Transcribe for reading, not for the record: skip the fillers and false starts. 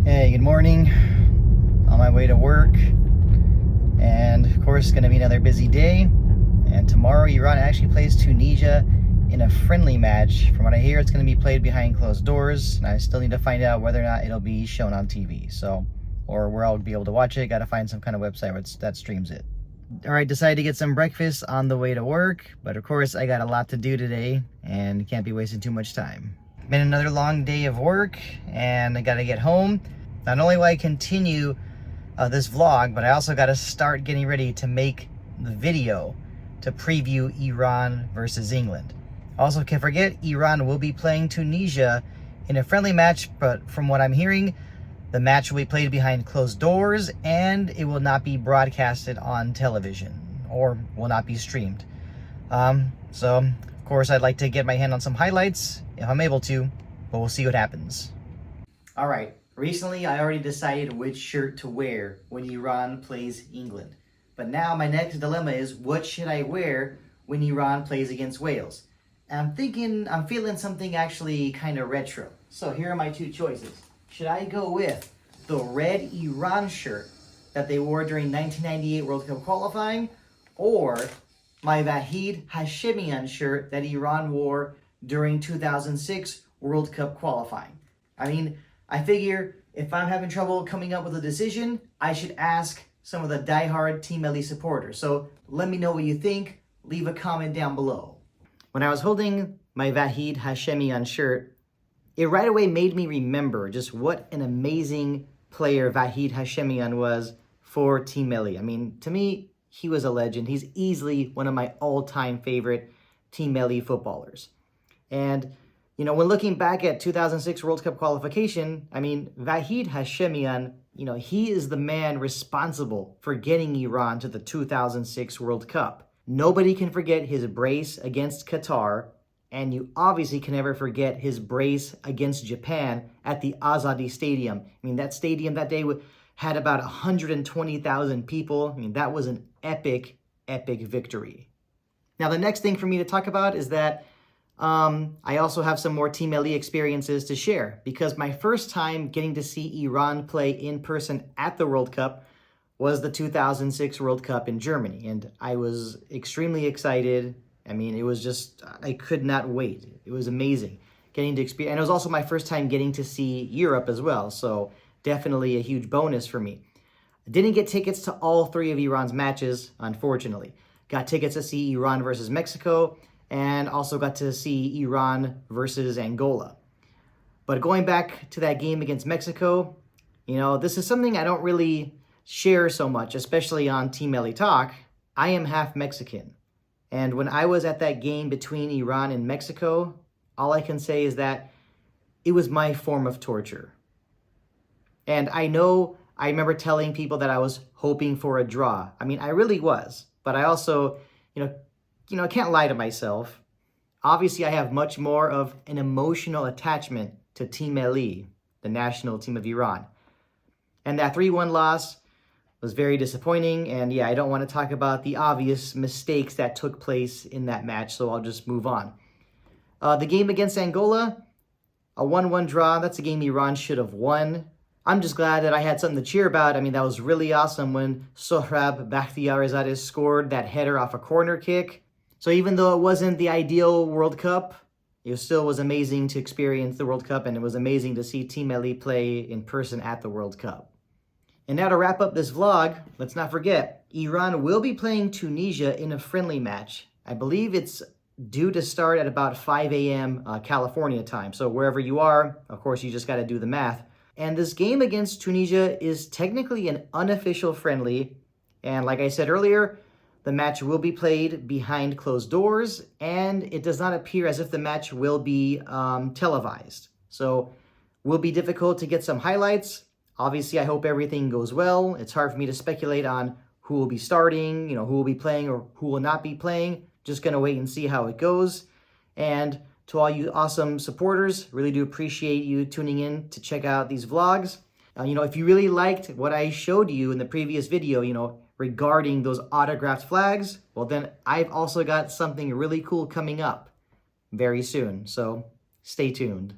Hey, good morning. On my way to work, and of course, it's going to be another busy day. And tomorrow, Iran actually plays Tunisia in a friendly match. From what I hear, it's going to be played behind closed doors, and I still need to find out whether or not it'll be shown on TV. Or where I'll be able to watch it. Got to find some kind of website that streams it. All right, decided to get some breakfast on the way to work, but of course, I got a lot to do today, and can't be wasting too much time. Been another long day of work, and I gotta get home. Not only will I continue this vlog, but I also gotta start getting ready to make the video to preview Iran versus England. Also, can't forget, Iran will be playing Tunisia in a friendly match, but from what I'm hearing, the match will be played behind closed doors, and it will not be broadcasted on television, or will not be streamed. So, of course, I'd like to get my hand on some highlights, if I'm able to, but we'll see what happens. All right, recently I already decided which shirt to wear when Iran plays England. But now my next dilemma is, what should I wear when Iran plays against Wales? And I'm feeling something actually kind of retro. So here are my two choices. Should I go with the red Iran shirt that they wore during 1998 World Cup qualifying, or my Vahid Hashemian shirt that Iran wore during 2006 World Cup qualifying? I mean, I figure if I'm having trouble coming up with a decision, I should ask some of the diehard Team Melli supporters. So let me know what you think. Leave a comment down below. When I was holding my Vahid Hashemian shirt, it right away made me remember just what an amazing player Vahid Hashemian was for Team Melli. I mean, to me, he was a legend. He's easily one of my all-time favorite Team Melli footballers. And, you know, when looking back at 2006 World Cup qualification, I mean, Vahid Hashemian, you know, he is the man responsible for getting Iran to the 2006 World Cup. Nobody can forget his brace against Qatar, and you obviously can never forget his brace against Japan at the Azadi Stadium. I mean, that stadium that day had about 120,000 people. I mean, that was an epic, epic victory. Now, the next thing for me to talk about is that I also have some more Team Melli experiences to share, because my first time getting to see Iran play in person at the World Cup was the 2006 World Cup in Germany, and I was extremely excited. I mean, it was just, I could not wait. It was amazing getting to experience, and it was also my first time getting to see Europe as well, so definitely a huge bonus for me. I didn't get tickets to all three of Iran's matches, unfortunately. Got tickets to see Iran versus Mexico, and also got to see Iran versus Angola. But going back to that game against Mexico, you know, this is something I don't really share so much, especially on Team Melli Talk. I am half Mexican. And when I was at that game between Iran and Mexico, all I can say is that it was my form of torture. And I remember telling people that I was hoping for a draw. I mean, I really was. But I also, I can't lie to myself. Obviously, I have much more of an emotional attachment to Team Melli, the national team of Iran. And that 3-1 loss was very disappointing. And yeah, I don't want to talk about the obvious mistakes that took place in that match, so I'll just move on. The game against Angola, a 1-1 draw. That's a game Iran should have won. I'm just glad that I had something to cheer about. I mean, that was really awesome when Sohrab Bakhtiarizadeh scored that header off a corner kick. So even though it wasn't the ideal World Cup, it still was amazing to experience the World Cup, and it was amazing to see Team Melli play in person at the World Cup. And now to wrap up this vlog, let's not forget, Iran will be playing Tunisia in a friendly match. I believe it's due to start at about 5 a.m. California time. So wherever you are, of course, you just got to do the math. And this game against Tunisia is technically an unofficial friendly. And like I said earlier, the match will be played behind closed doors, and it does not appear as if the match will be televised. So it will be difficult to get some highlights. Obviously, I hope everything goes well. It's hard for me to speculate on who will be starting, who will be playing or who will not be playing. Just going to wait and see how it goes. And to all you awesome supporters, really do appreciate you tuning in to check out these vlogs. If you really liked what I showed you in the previous video, regarding those autographed flags, well, then I've also got something really cool coming up very soon. So stay tuned.